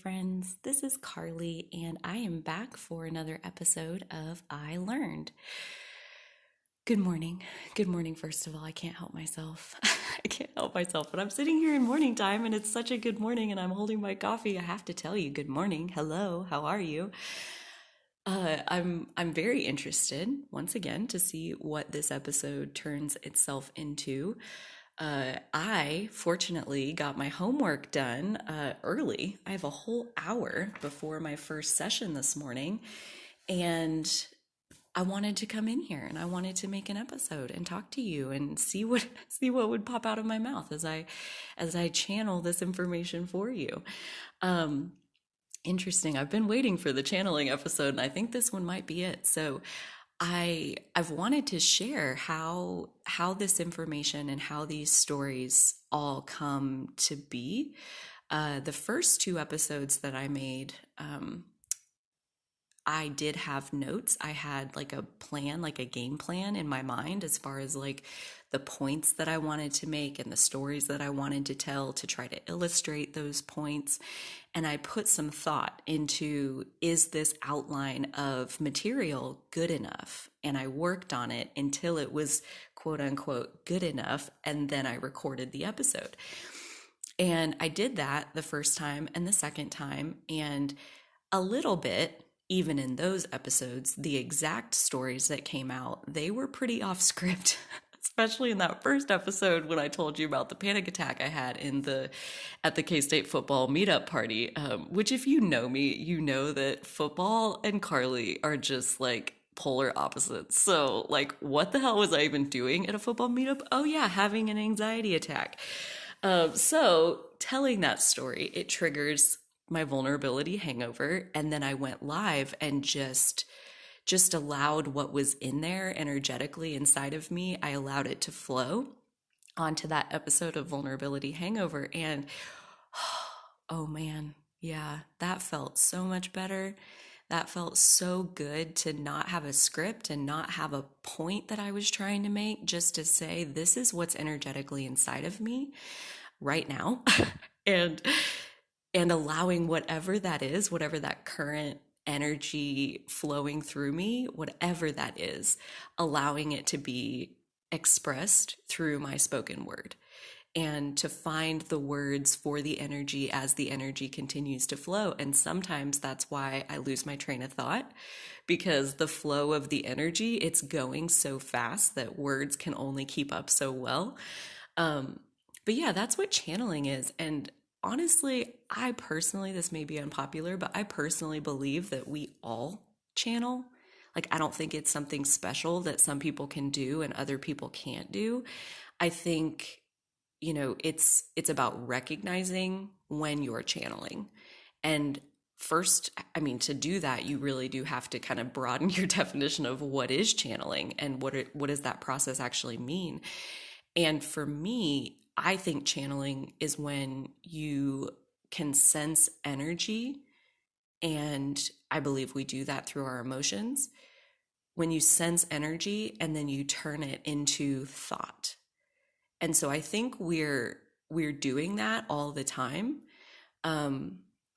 friends. This is Carly, and I am back for another episode of I Learned. Good morning. Good morning, first of all. I can't help myself. I can't help myself, but I'm sitting here in morning time, and it's such a good morning, and I'm holding my coffee. I have to tell you, good morning. Hello, how are you? I'm very interested once again to see what this episode turns itself into. I fortunately got my homework done early. I have a whole hour before my first session this morning, and I wanted to come in here and I wanted to make an episode and talk to you and see what see what would pop out of my mouth as I channel this information for you. Um, Interesting. I've been waiting for the channeling episode, and I think this one might be it. So I've wanted to share how this information and how these stories all come to be. The first two episodes that I made, I did have notes. I had like a plan, like a game plan in my mind as far as like the points that I wanted to make and the stories that I wanted to tell to try to illustrate those points. And I put some thought into, is this outline of material good enough? And I worked on it until it was quote unquote good enough. And then I recorded the episode. And I did that the first time and the second time. And a little bit, even in those episodes, the exact stories that came out, they were pretty off script. Especially in that first episode when I told you about the panic attack I had at the K-State football meetup party, which if you know me, you know that football and Carly are just like polar opposites. So like, what the hell was I even doing at a football meetup? Oh yeah, having an anxiety attack. So telling that story, it triggers my vulnerability hangover. And then I went live and just allowed what was in there energetically inside of me. I allowed it to flow onto that episode of vulnerability hangover. And oh man, yeah, that felt so much better. That felt so good to not have a script and not have a point that I was trying to make, just to say, this is what's energetically inside of me right now. and and allowing whatever that is, whatever that current energy flowing through me, whatever that is, allowing it to be expressed through my spoken word and to find the words for the energy as the energy continues to flow. And sometimes that's why I lose my train of thought, because the flow of the energy, it's going so fast that words can only keep up so well. But yeah, that's what channeling is. And honestly, I personally, this may be unpopular, but I personally believe that we all channel. Like, I don't think it's something special that some people can do and other people can't do. I think, it's about recognizing when you're channeling. And first, I mean, to do that, you really do have to kind of broaden your definition of what is channeling and what does that process actually mean. And for me, I think channeling is when you can sense energy, and I believe we do that through our emotions. When you sense energy and then you turn it into thought. And so I think we're doing that all the time.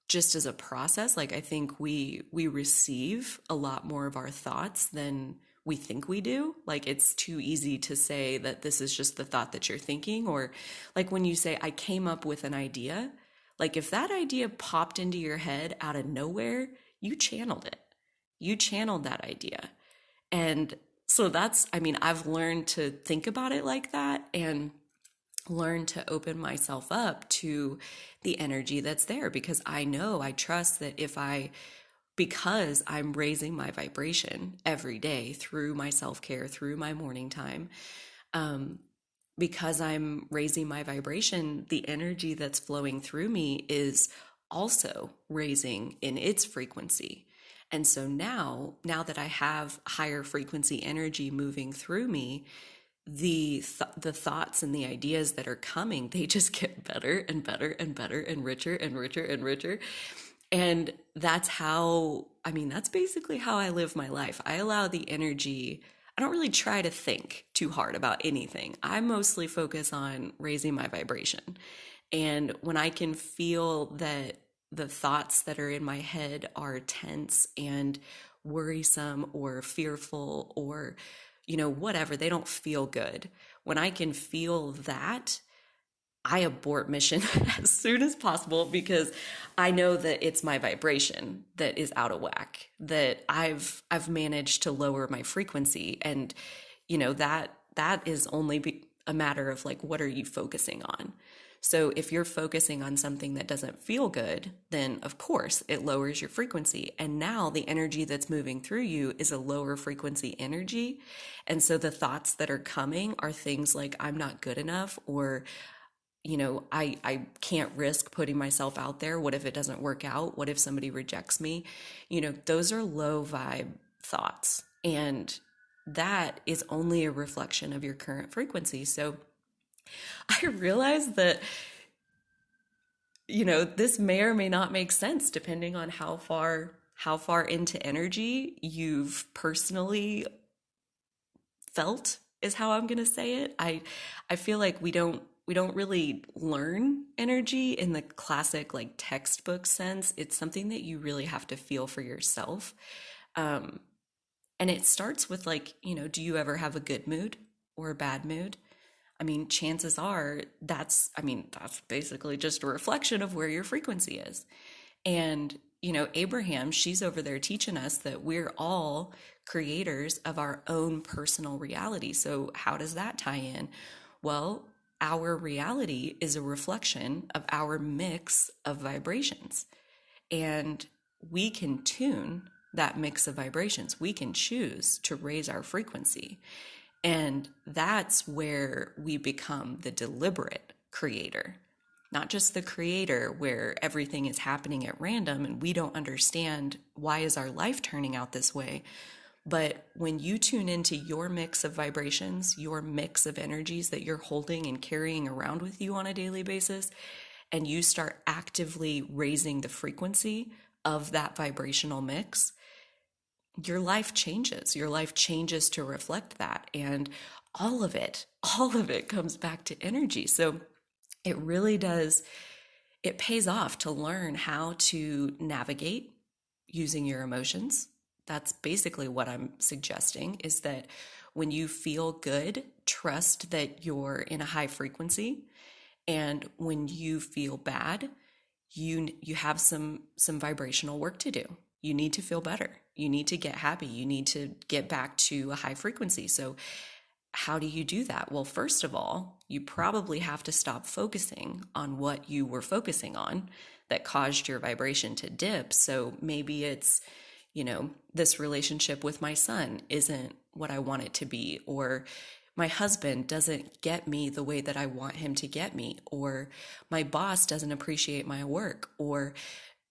Just as a process, like I think we receive a lot more of our thoughts than we think we do. Like, it's too easy to say that this is just the thought that you're thinking, or like when you say, I came up with an idea, like if that idea popped into your head out of nowhere, you channeled it. You channeled that idea. And so I mean, I've learned to think about it like that and learn to open myself up to the energy that's there, because I trust that because I'm raising my vibration every day through my self-care, through my morning time, because I'm raising my vibration, the energy that's flowing through me is also raising in its frequency. And so now that I have higher frequency energy moving through me, the thoughts and the ideas that are coming, they just get better and better and better and richer and richer and richer. And that's basically how I live my life. I allow the energy. I don't really try to think too hard about anything. I mostly focus on raising my vibration. And when I can feel that the thoughts that are in my head are tense and worrisome or fearful or, whatever, they don't feel good. When I can feel that, I abort mission as soon as possible because I know that it's my vibration that is out of whack, that I've managed to lower my frequency. And that is only a matter of like, what are you focusing on? So if you're focusing on something that doesn't feel good, then of course it lowers your frequency. And now the energy that's moving through you is a lower frequency energy. And so the thoughts that are coming are things like, I'm not good enough, or I can't risk putting myself out there. What if it doesn't work out? What if somebody rejects me? Those are low vibe thoughts. And that is only a reflection of your current frequency. So I realize that, this may or may not make sense depending on how far into energy you've personally felt, is how I'm going to say it. I feel like we don't really learn energy in the classic like textbook sense. It's something that you really have to feel for yourself. And it starts with like, do you ever have a good mood or a bad mood? I mean, chances are that's basically just a reflection of where your frequency is. And, Abraham, she's over there teaching us that we're all creators of our own personal reality. So how does that tie in? Well, our reality is a reflection of our mix of vibrations. And we can tune that mix of vibrations. We can choose to raise our frequency. And that's where we become the deliberate creator, not just the creator where everything is happening at random and we don't understand why is our life turning out this way. But when you tune into your mix of vibrations, your mix of energies that you're holding and carrying around with you on a daily basis, and you start actively raising the frequency of that vibrational mix, your life changes. Your life changes to reflect that. And all of it comes back to energy. So it really does, it pays off to learn how to navigate using your emotions. That's basically what I'm suggesting, is that when you feel good, trust that you're in a high frequency. And when you feel bad, you have some vibrational work to do. You need to feel better. You need to get happy. You need to get back to a high frequency. So how do you do that? Well, first of all, you probably have to stop focusing on what you were focusing on that caused your vibration to dip. So maybe it's, this relationship with my son isn't what I want it to be, or my husband doesn't get me the way that I want him to get me, or my boss doesn't appreciate my work, or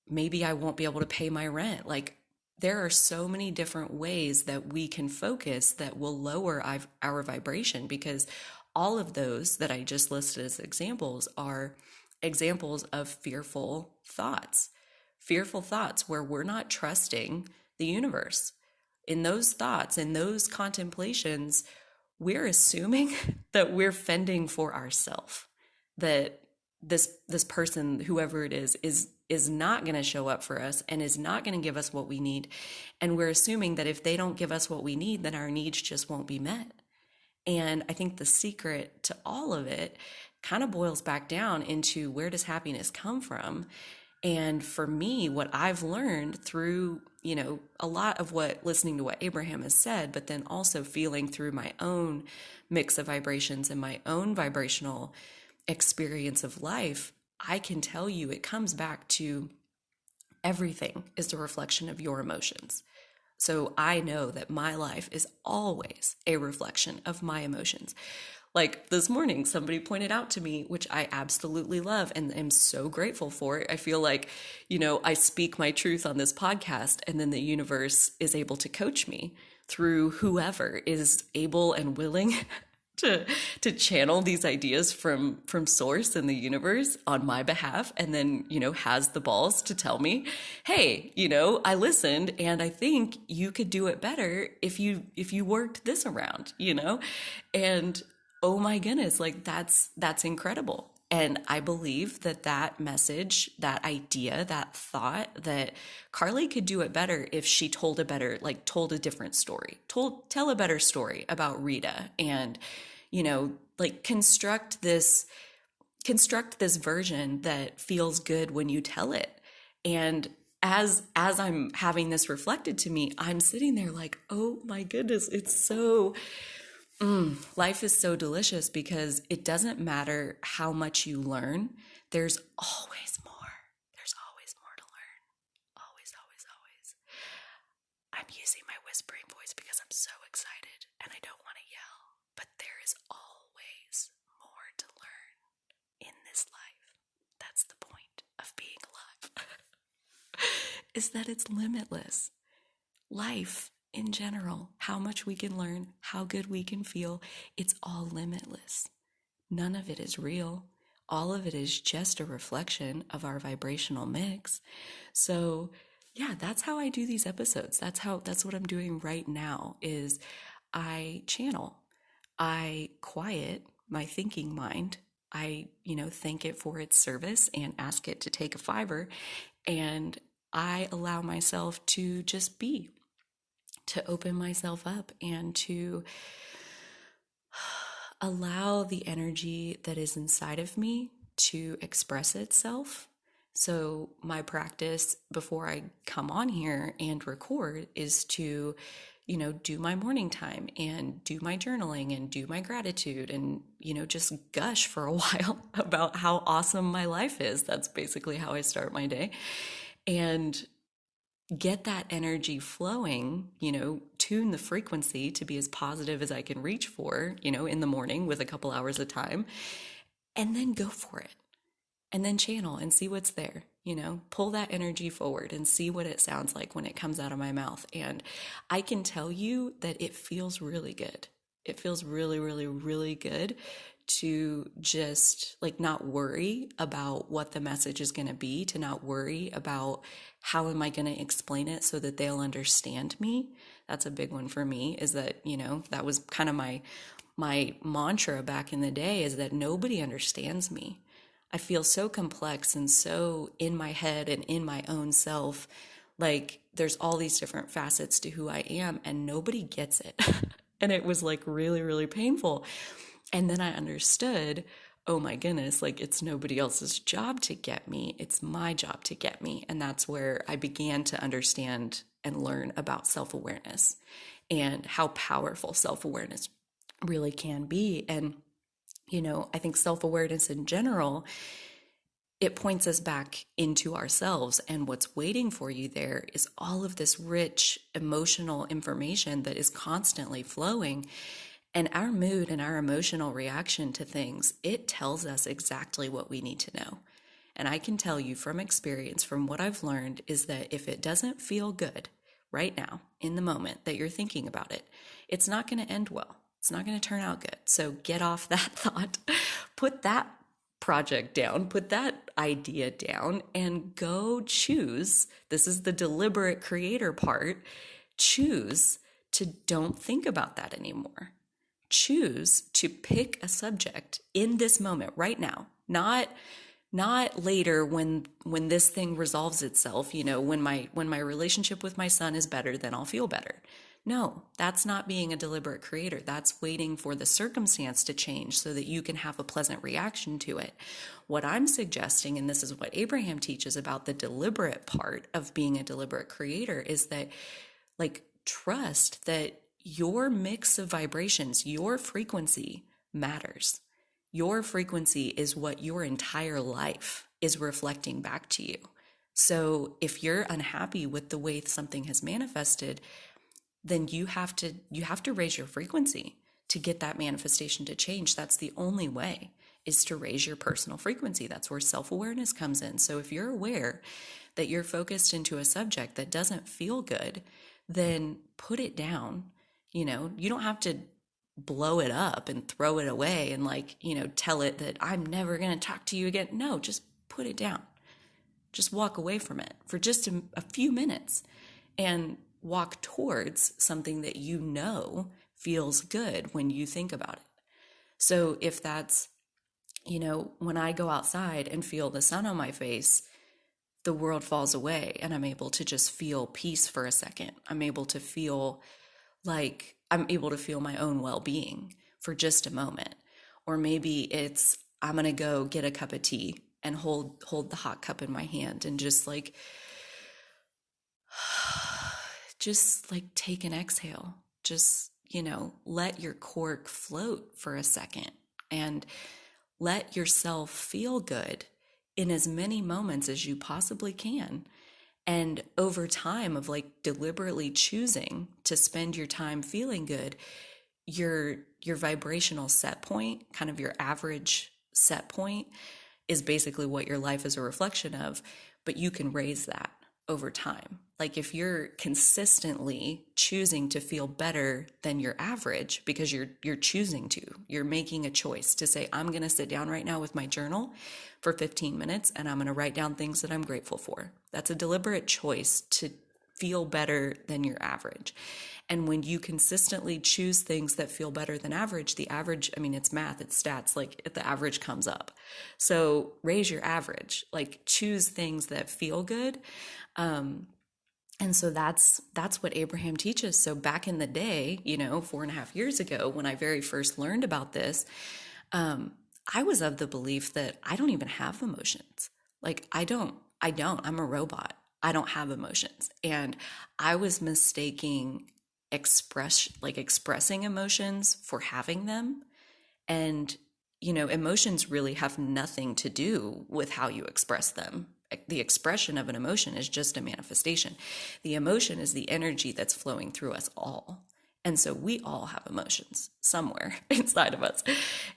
maybe I won't be able to pay my rent. Like, there are so many different ways that we can focus that will lower our vibration, because all of those that I just listed as examples are examples of fearful thoughts where we're not trusting the universe. In those thoughts, in those contemplations, we're assuming that we're fending for ourselves, that this person, whoever it is not going to show up for us and is not going to give us what we need. And we're assuming that if they don't give us what we need, then our needs just won't be met. And I think the secret to all of it kind of boils back down into, where does happiness come from? And for me, what I've learned through, a lot of listening to what Abraham has said, but then also feeling through my own mix of vibrations and my own vibrational experience of life, I can tell you it comes back to everything is a reflection of your emotions. So I know that my life is always a reflection of my emotions. Like this morning, somebody pointed out to me, which I absolutely love and am so grateful for. I feel like, I speak my truth on this podcast, and then the universe is able to coach me through whoever is able and willing to channel these ideas from source in the universe on my behalf, and then has the balls to tell me, hey, I listened and I think you could do it better if you worked this around, and oh my goodness, like that's incredible. And I believe that that message, that idea, that thought that Carly could do it better if she told a better, like told a different story, tell a better story about Rita and, like construct this version that feels good when you tell it. And as I'm having this reflected to me, I'm sitting there like, oh my goodness, it's so life is so delicious because it doesn't matter how much you learn. There's always more. There's always more to learn. Always, always, always. I'm using my whispering voice because I'm so excited and I don't want to yell, but there is always more to learn in this life. That's the point of being alive. Is that it's limitless. Life in general, how much we can learn, how good we can feel, it's all limitless. None of it is real. All of it is just a reflection of our vibrational mix. So, yeah, that's how I do these episodes. That's what I'm doing right now is I channel. I quiet my thinking mind. I, thank it for its service and ask it to take a fiver. And I allow myself to just be, to open myself up and to allow the energy that is inside of me to express itself. So my practice before I come on here and record is to, do my morning time and do my journaling and do my gratitude and, just gush for a while about how awesome my life is. That's basically how I start my day. And get that energy flowing, tune the frequency to be as positive as I can reach for, in the morning with a couple hours of time, and then go for it. And then channel and see what's there, pull that energy forward and see what it sounds like when it comes out of my mouth. And I can tell you that it feels really good. It feels really, really, really good to just like not worry about what the message is going to be, to not worry about how am I going to explain it so that they'll understand me. That's a big one for me, is that, that was kind of my mantra back in the day, is that nobody understands me. I feel so complex and so in my head and in my own self. Like there's all these different facets to who I am and nobody gets it. And it was like really, really painful. And then I understood, oh my goodness, like it's nobody else's job to get me. It's my job to get me. And that's where I began to understand and learn about self-awareness and how powerful self-awareness really can be. And, I think self-awareness in general, it points us back into ourselves. And what's waiting for you there is all of this rich emotional information that is constantly flowing. And our mood and our emotional reaction to things, it tells us exactly what we need to know. And I can tell you from experience, from what I've learned, is that if it doesn't feel good right now, in the moment that you're thinking about it, it's not going to end well. It's not going to turn out good. So get off that thought, put that project down, put that idea down, and go choose. This is the deliberate creator part. Choose to don't think about that anymore. Choose to pick a subject in this moment right now, not later when this thing resolves itself, when my relationship with my son is better, then I'll feel better. No, that's not being a deliberate creator. That's waiting for the circumstance to change so that you can have a pleasant reaction to it. What I'm suggesting, and this is what Abraham teaches about the deliberate part of being a deliberate creator, is that like trust that your mix of vibrations, your frequency matters. Your frequency is what your entire life is reflecting back to you. So if you're unhappy with the way something has manifested, then you have to raise your frequency to get that manifestation to change. That's the only way, is to raise your personal frequency. That's where self-awareness comes in. So if you're aware that you're focused into a subject that doesn't feel good, then put it down. You don't have to blow it up and throw it away and tell it that I'm never going to talk to you again. No, just put it down. Just walk away from it for just a few minutes and walk towards something that feels good when you think about it. So if that's when I go outside and feel the sun on my face, the world falls away and I'm able to just feel peace for a second. I'm able to feel my own well-being for just a moment. Or maybe it's I'm going to go get a cup of tea and hold the hot cup in my hand and just like take an exhale. Just, let your cork float for a second and let yourself feel good in as many moments as you possibly can. And over time of like deliberately choosing to spend your time feeling good, your vibrational set point, kind of your average set point, is basically what your life is a reflection of, but you can raise that over time. Like if you're consistently choosing to feel better than your average because you're choosing to, you're making a choice to say, I'm going to sit down right now with my journal for 15 minutes and I'm going to write down things that I'm grateful for. That's a deliberate choice to feel better than your average. And when you consistently choose things that feel better than average, the average, I mean, it's math, it's stats, like the average comes up. So raise your average, like choose things that feel good. And so that's what Abraham teaches. So back in the day, 4.5 years ago, when I very first learned about this, I was of the belief that I don't even have emotions. Like I'm a robot. I don't have emotions. And I was mistaking expressing emotions for having them. And, emotions really have nothing to do with how you express them. The expression of an emotion is just a manifestation. The emotion is the energy that's flowing through us all. And so we all have emotions somewhere inside of us.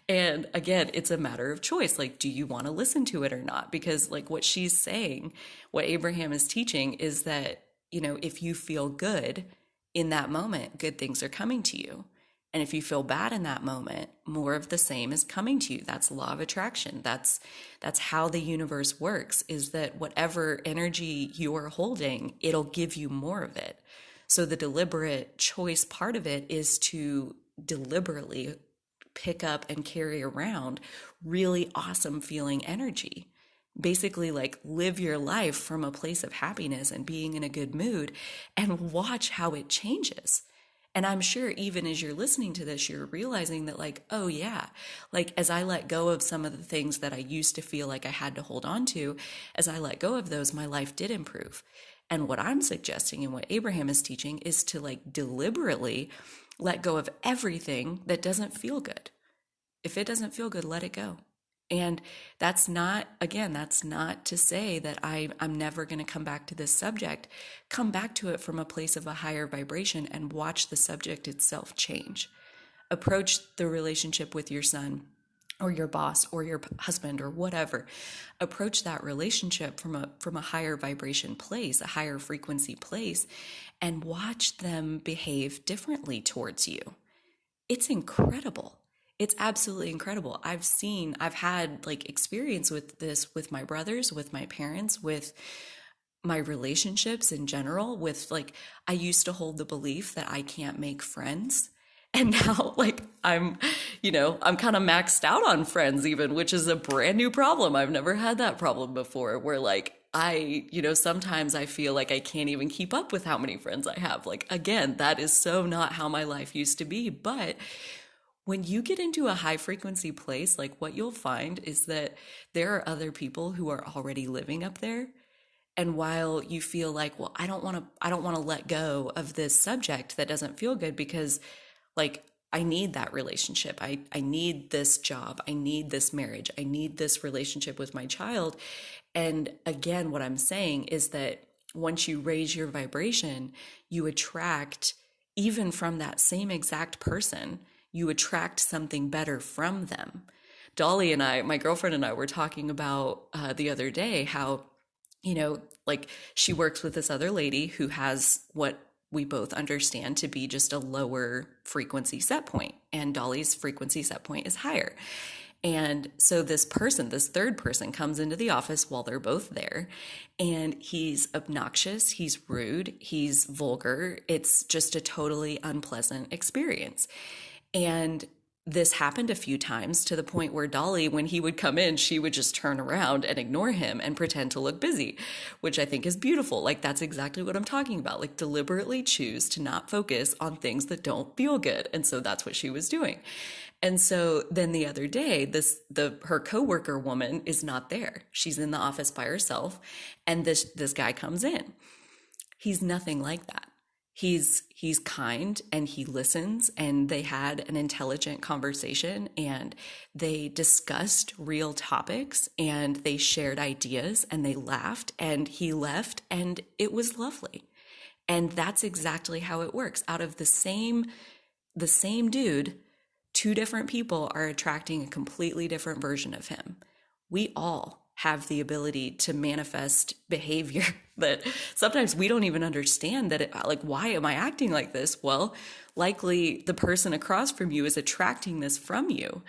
And again, it's a matter of choice. Like, do you want to listen to it or not? Because like what she's saying, what Abraham is teaching is that, if you feel good in that moment, good things are coming to you. And if you feel bad in that moment, more of the same is coming to you. That's law of attraction. That's how the universe works, is that whatever energy you're holding, it'll give you more of it. So the deliberate choice part of it is to deliberately pick up and carry around really awesome feeling energy. Basically, like live your life from a place of happiness and being in a good mood and watch how it changes. And I'm sure even as you're listening to this, you're realizing that like, oh yeah, like as I let go of some of the things that I used to feel like I had to hold on to, as I let go of those, my life did improve. And what I'm suggesting and what Abraham is teaching is to like deliberately let go of everything that doesn't feel good. If it doesn't feel good, let it go. And that's not to say that I'm never going to come back to this subject. Come back to it from a place of a higher vibration and watch the subject itself change. Approach the relationship with your son or your boss or your husband or whatever. Approach that relationship from a higher vibration place, a higher frequency place, and watch them behave differently towards you. It's incredible. It's absolutely incredible. I've had like experience with this with my brothers, with my parents, with my relationships in general, with like, I used to hold the belief that I can't make friends. And now like I'm kind of maxed out on friends even, which is a brand new problem. I've never had that problem before where like sometimes I feel like I can't even keep up with how many friends I have. Like, again, that is so not how my life used to be. But when you get into a high frequency place, like what you'll find is that there are other people who are already living up there. And while you feel like, well, I don't want to let go of this subject that doesn't feel good because like I need that relationship. I need this job. I need this marriage. I need this relationship with my child. And again, what I'm saying is that once you raise your vibration, you attract, even from that same exact person, you attract something better from them. Dolly and I, my girlfriend and I, were talking about the other day how, like she works with this other lady who has what we both understand to be just a lower frequency set point, and Dolly's frequency set point is higher. And so this third person comes into the office while they're both there, and he's obnoxious, he's rude, he's vulgar. It's just a totally unpleasant experience. And this happened a few times to the point where Dolly, when he would come in, she would just turn around and ignore him and pretend to look busy, which I think is beautiful. Like, that's exactly what I'm talking about. Like, deliberately choose to not focus on things that don't feel good. And so that's what she was doing. And so then the other day, her coworker woman is not there. She's in the office by herself, and this guy comes in. He's nothing like that. He's kind and he listens, and they had an intelligent conversation, and they discussed real topics, and they shared ideas, and they laughed, and he left, and it was lovely. And that's exactly how it works. Out of the same dude, two different people are attracting a completely different version of him. We all have the ability to manifest behavior that sometimes we don't even understand that like, why am I acting like this? Well, likely the person across from you is attracting this from you.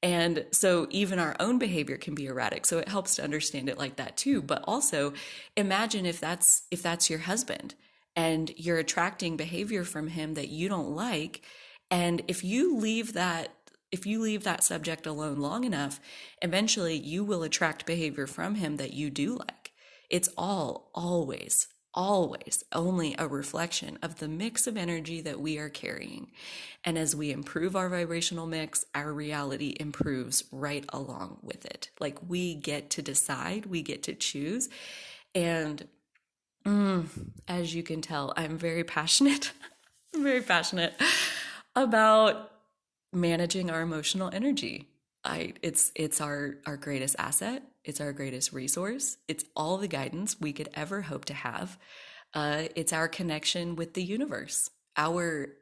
And so even our own behavior can be erratic. So it helps to understand it like that too. But also imagine if that's your husband and you're attracting behavior from him that you don't like. And if you leave that subject alone long enough, eventually you will attract behavior from him that you do like. It's always only a reflection of the mix of energy that we are carrying. And as we improve our vibrational mix, our reality improves right along with it. Like, we get to decide, we get to choose. And as you can tell, I'm very passionate. I'm very passionate about managing our emotional energy. It's our greatest asset. It's our greatest resource. It's all the guidance we could ever hope to have. It's our connection with the universe. Our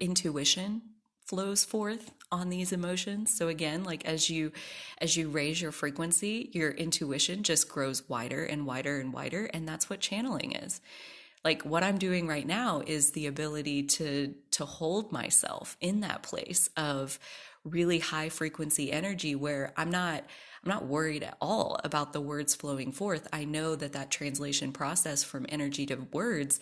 intuition flows forth on these emotions. So again, like, as you raise your frequency, your intuition just grows wider and wider and wider, and that's what channeling is. Like, what I'm doing right now is the ability to hold myself in that place of really high frequency energy where I'm not worried at all about the words flowing forth. I know that translation process from energy to words,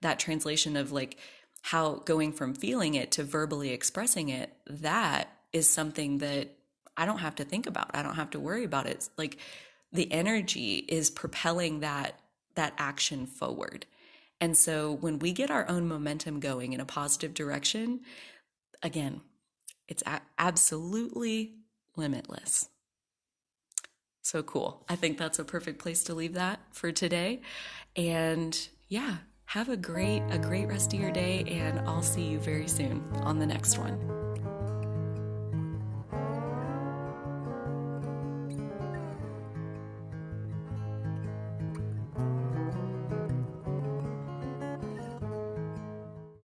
that translation of like how going from feeling it to verbally expressing it, that is something that I don't have to think about. I don't have to worry about it. It's like the energy is propelling that action forward. And so when we get our own momentum going in a positive direction, again, it's absolutely limitless. So cool. I think that's a perfect place to leave that for today. And yeah, have a great rest of your day, and I'll see you very soon on the next one.